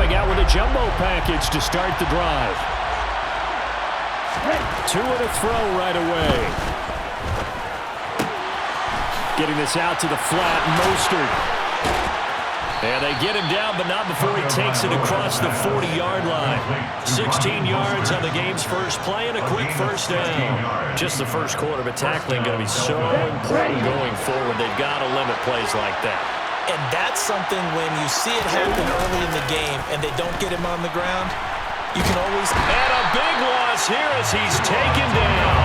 coming out with a jumbo package to start the drive. 2 and a throw right away. Getting this out to the flat, Mostert. And they get him down, but not before he takes it across the 40-yard line. 16 yards on the game's first play and a quick first down. Just the first quarter, but tackling going to be so important going forward. They've got to limit plays like that. And that's something when you see it happen early in the game and they don't get him on the ground, you can always... And a big loss here as he's taken down.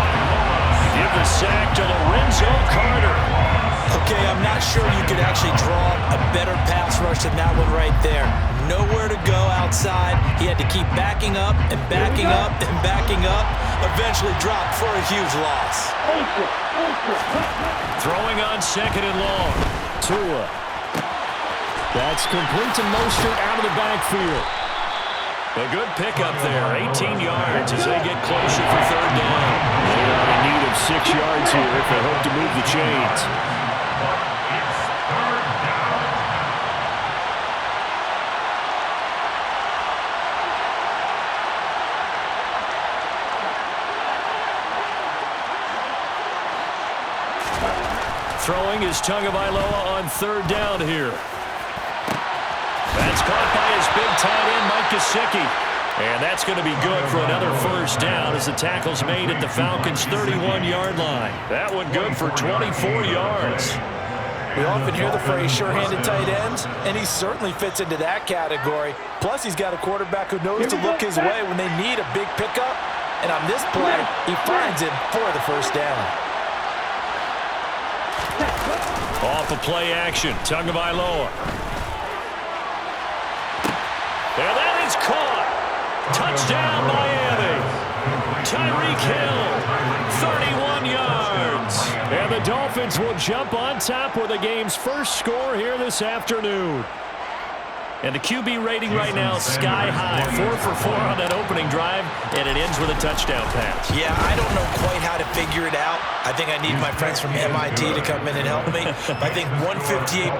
Give the sack to Lorenzo Carter. Okay, I'm not sure you could actually draw a better pass rush than that one right there. Nowhere to go outside. He had to keep backing up and backing up and backing up. Eventually dropped for a huge loss. Throwing on 2nd and long. Tua. That's complete to Mostert out of the backfield. A good pickup there. 18 yards as they get closer for 3rd down. They are in need of 6 yards here if they hope to move the chains. Throwing is Tagovailoa on 3rd down here. That's caught by his big tight end, Mike Gesicki. And that's going to be good for another first down as the tackle's made at the Falcons' 31-yard line. That one good for 24 yards. We often hear the phrase sure-handed tight ends, and he certainly fits into that category. Plus, he's got a quarterback who knows to look his way when they need a big pickup. And on this play, he finds him for the first down. Off of play action, Tagovailoa. And that is caught. Touchdown, Miami. Tyreek Hill, 31 yards. And the Dolphins will jump on top with the game's first score here this afternoon. And the QB rating right now is sky high. 4 for 4 on that opening drive, and it ends with a touchdown pass. Yeah, I don't know quite how to figure it out. I think I need my friends from MIT to come in and help me. But I think 158.3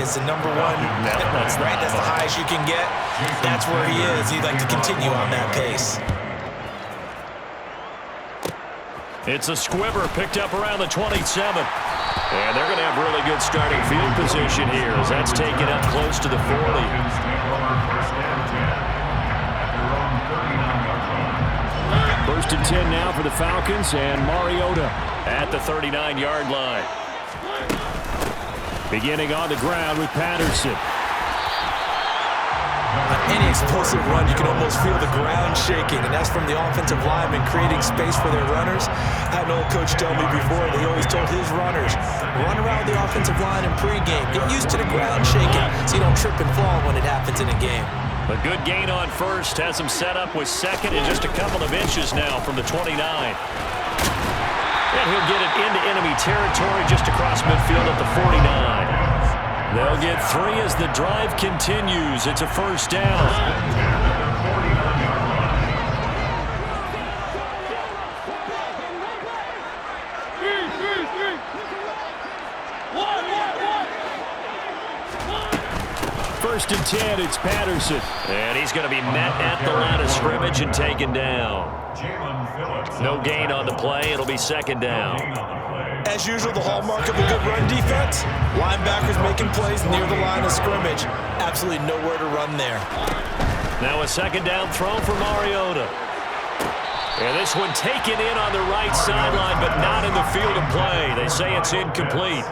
is the number one. That's right. That's the highest you can get. That's where he is. He'd like to continue on that pace. It's a squibber picked up around the 27. And they're going to have really good starting field position here as that's taken up close to the 40. 1st and 10 now for the Falcons, and Mariota at the 39-yard line. Beginning on the ground with Patterson. On any explosive run, you can almost feel the ground shaking, and that's from the offensive linemen creating space for their runners. I had an old coach tell me before that he always told his runners, run around the offensive line in pregame. Get used to the ground shaking so you don't trip and fall when it happens in a game. A good gain on 1st has him set up with 2nd and just a couple of inches now from the 29. And he'll get it into enemy territory just across midfield at the 49. They'll get 3 as the drive continues. It's a first down. First and 10, it's Patterson. And he's going to be met at the line of scrimmage and taken down. No gain on the play. It'll be 2nd down. As usual, the hallmark of a good run defense, linebackers making plays near the line of scrimmage. Absolutely nowhere to run there. Now a 2nd down throw for Mariota. And this one taken in on the right sideline, but not in the field of play. They say it's incomplete.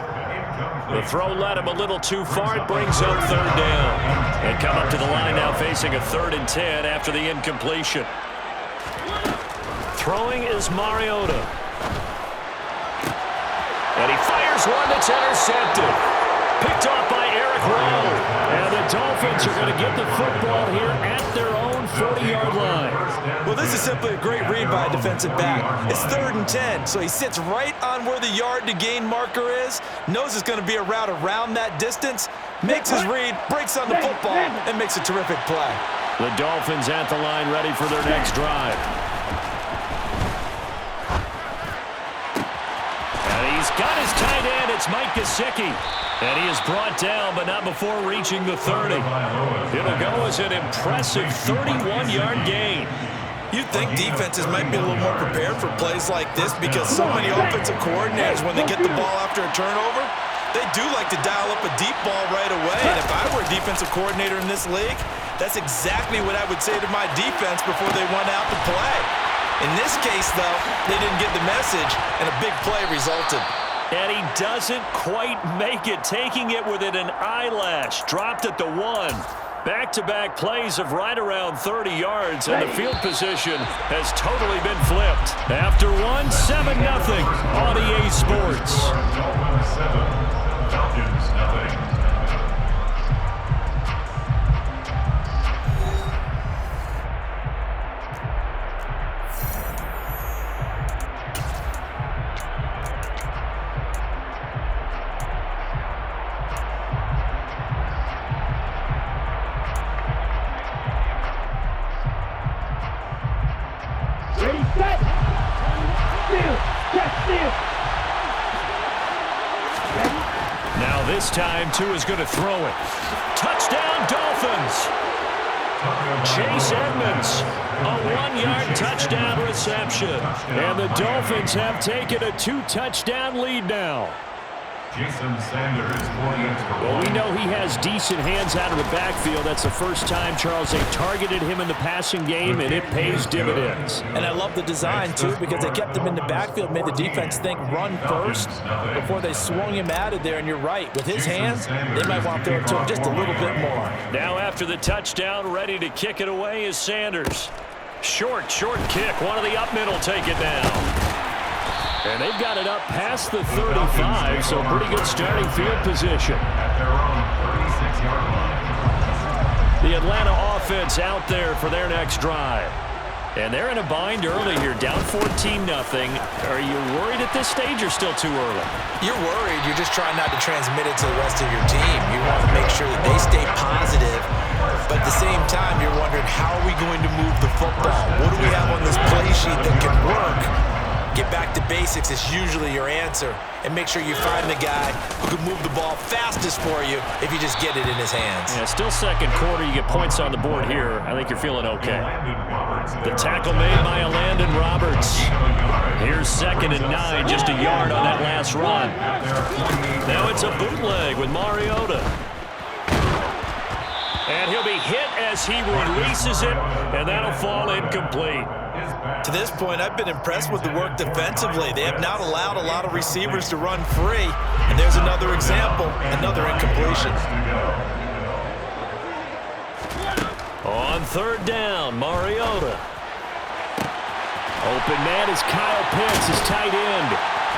The throw led him a little too far. It brings up 3rd down. And come up to the line now facing a 3rd and 10 after the incompletion. Throwing is Mariota. And he fires one that's intercepted. Picked off by Eric Rowe. And the Dolphins are going to get the football here at their own 40-yard line. Well, this is simply a great read by a defensive back. It's 3rd and 10, so he sits right on where the yard-to-gain marker is, knows it's going to be a route around that distance, makes his read, breaks on the football, and makes a terrific play. The Dolphins at the line ready for their next drive. He's got his tight end at it's Mike Gesicki. And he is brought down, but not before reaching the 30. It'll go as an impressive 31-yard gain. You'd think defenses might be a little more prepared for plays like this because so many offensive coordinators, when they get the ball after a turnover, they do like to dial up a deep ball right away. And if I were a defensive coordinator in this league, that's exactly what I would say to my defense before they run out to play. In this case, though, they didn't get the message, and a big play resulted. And he doesn't quite make it, taking it within an eyelash. Dropped at the 1. Back-to-back plays of right around 30 yards, and the field position has totally been flipped. After one, 7-0 on EA Sports. Dolphins 7, Falcons 0. Now this time, Tua is going to throw it. Touchdown, Dolphins! Chase Edmonds, a 1-yard touchdown reception. And the Dolphins have taken a 2-touchdown lead now. Jason Sanders, Well, we know he has decent hands out of the backfield. That's the first time, Charles, they targeted him in the passing game, and it pays dividends. And I love the design, too, because they kept him in the backfield, made the defense think run first before they swung him out of there. And you're right, with his hands, they might want to throw it to him just a little bit more. Now after the touchdown, ready to kick it away is Sanders. Short kick. One of the up middle take it down. And they've got it up past the 35, so pretty good starting field position. at their own 36-yard line. The Atlanta offense out there for their next drive. And they're in a bind early here, down 14-0. Are you worried at this stage or still too early? You're worried. You're just trying not to transmit it to the rest of your team. You want to make sure that they stay positive. But at the same time, you're wondering, how are we going to move the football? What do we have on this play sheet that can work? Get back to basics is usually your answer. And make sure you find the guy who can move the ball fastest for you if you just get it in his hands. Yeah, still second quarter. You get points on the board here. I think you're feeling okay. The tackle made by Landon Roberts. Here's 2nd and 9, just a yard on that last run. Now it's a bootleg with Mariota. And he'll be hit as he releases it, and that'll fall incomplete. To this point, I've been impressed with the work defensively. They have not allowed a lot of receivers to run free. And there's another example, another incompletion. On 3rd down, Mariota. Open man is Kyle Pitts, his tight end.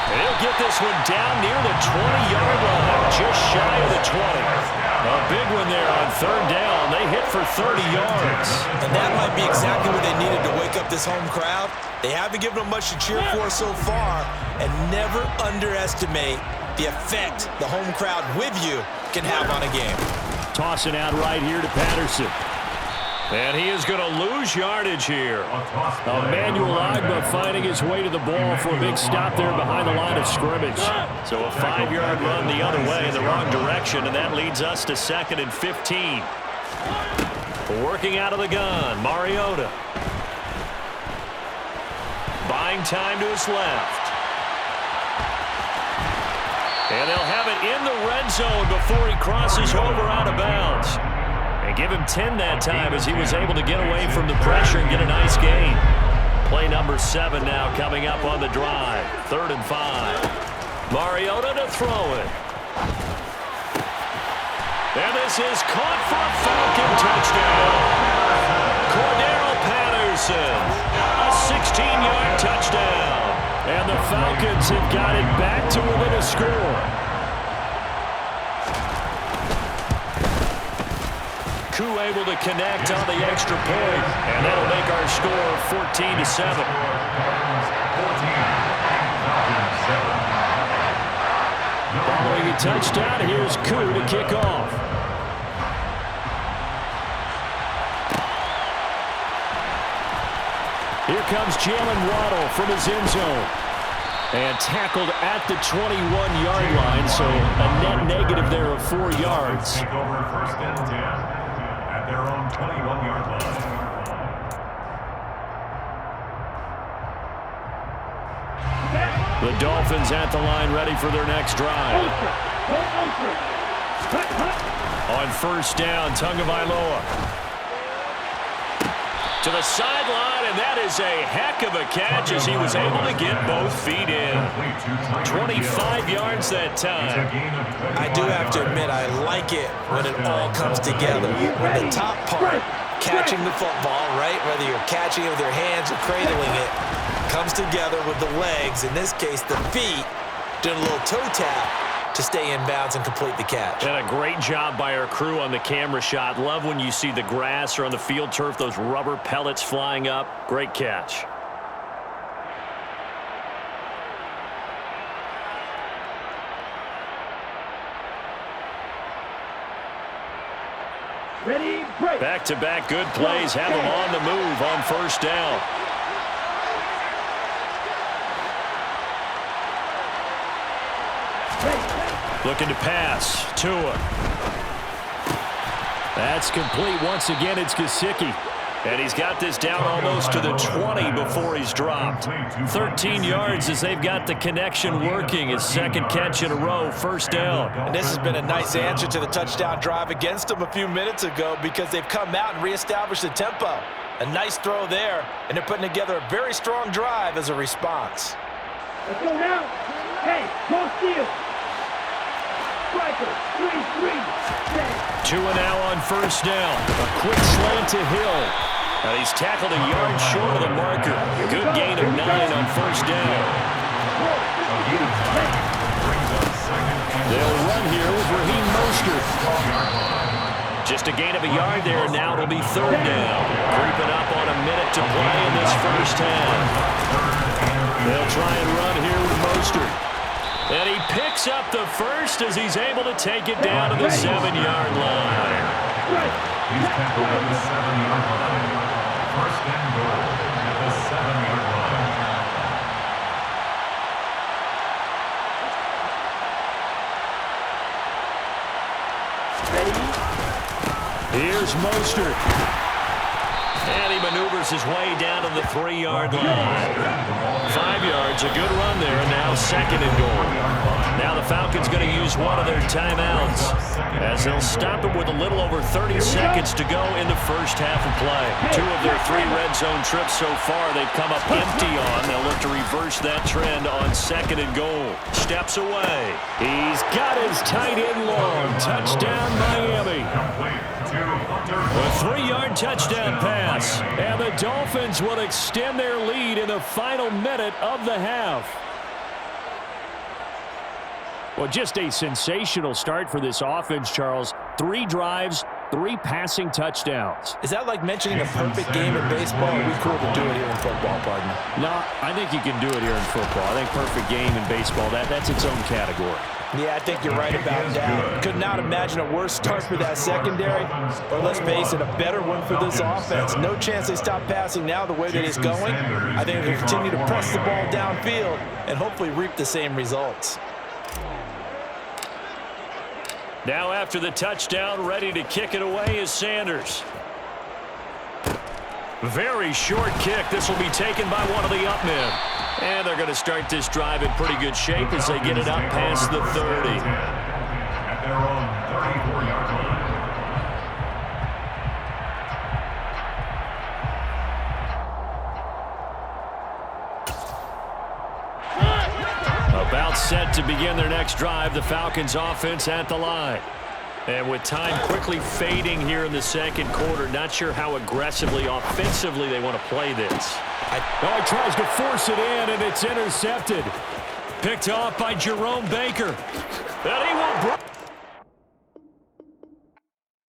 And he'll get this one down near the 20-yard line, just shy of the 20. A big one there on 3rd down. They hit for 30 yards. And that might be exactly what they needed to wake up this home crowd. They haven't given them much to cheer for so far, and never underestimate the effect the home crowd with you can have on a game. Tossing out right here to Patterson. And he is going to lose yardage here. Emmanuel Ogbah finding his way to the ball for a big stop there behind the line of scrimmage. So a 5-yard run the other way in the wrong direction, and that leads us to 2nd and 15. Working out of the gun, Mariota. Buying time to his left. And they'll have it in the red zone before he crosses over out of bounds. And give him 10 that time as he was able to get away from the pressure and get a nice gain. Play number 7 now coming up on the drive. 3rd and 5. Mariota to throw it. And this is caught for a Falcon touchdown. Cordero Patterson, a 16-yard touchdown. And the Falcons have got it back to within a score. Koo able to connect on the extra point, and that'll make our score 14-7. Following a touchdown, here's Koo to kick off. Here comes Jalen Waddle from his end zone. And tackled at the 21-yard line, so a net negative there of 4 yards. Take over first and 10 at their own 21-yard line. The Dolphins at the line, ready for their next drive. On first down, Tagovailoa to the sideline, and that is a heck of a catch as he was able to get both feet in. 25 yards that time. I do have to admit, I like it when it all comes together. When the top part, catching the football, right, whether you're catching it with your hands or cradling it, comes together with the legs, in this case the feet, doing a little toe tap to stay in bounds and complete the catch. And a great job by our crew on the camera shot. Love when you see the grass or on the field turf, those rubber pellets flying up. Great catch. Ready, break. Back-to-back good plays have them on the move on first down. Looking to pass. Tua. That's complete. Once again, it's Gesicki. And he's got this down almost to the 20 before he's dropped. 13 yards as they've got the connection working. His second catch in a row, first down. And this has been a nice answer to the touchdown drive against them a few minutes ago because they've come out and reestablished the tempo. A nice throw there, and they're putting together a very strong drive as a response. Let's go now. Hey, go steal. Striker, 3-3. Tua now on first down. A quick slant to Hill. And he's tackled a yard short of the marker. Good gain of 9 on first down. They'll run here with Raheem Mostert. Just a gain of a yard there. Now it'll be third down. Creeping up on a minute to play in this first half. They'll try and run here with Mostert. And he picks up the first as he's able to take it down to the 7-yard line. He's tackled at the 7-yard line. First and goal at the 7-yard Ready? Here's Mostert. And he maneuvers his way down to the 3-yard line. 5 yards, a good run there, and now second and goal. Now the Falcons going to use one of their timeouts as they'll stop it with a little over 30 seconds to go in the first half of play. 2 of their 3 red zone trips so far they've come up empty on. They'll look to reverse that trend on second and goal. Steps away. He's got his tight end long. Touchdown Miami. A 3-yard touchdown pass. And the Dolphins will extend their lead in the final minute of the half. Well, just a sensational start for this offense, Charles. 3 drives, 3 passing touchdowns. Is that like mentioning a perfect game in baseball? Or are we cool to do it here in football, partner? No, I think you can do it here in football. I think perfect game in baseball, that's its own category. Yeah, I think you're right about that. Could not imagine a worse start for that secondary, or let's face it, a better one for this offense. No chance they stop passing now the way that it's going. I think they'll continue to press the ball downfield and hopefully reap the same results. Now after the touchdown, ready to kick it away is Sanders. Very short kick. This will be taken by one of the up men. And they're going to start this drive in pretty good shape as they get it up past the 30. At their own 34-yard line. About set to begin their next drive, the Falcons offense at the line. And with time quickly fading here in the second quarter, not sure how aggressively, offensively they want to play this. Oh, he tries to force it in, and it's intercepted. Picked off by Jerome Baker. And he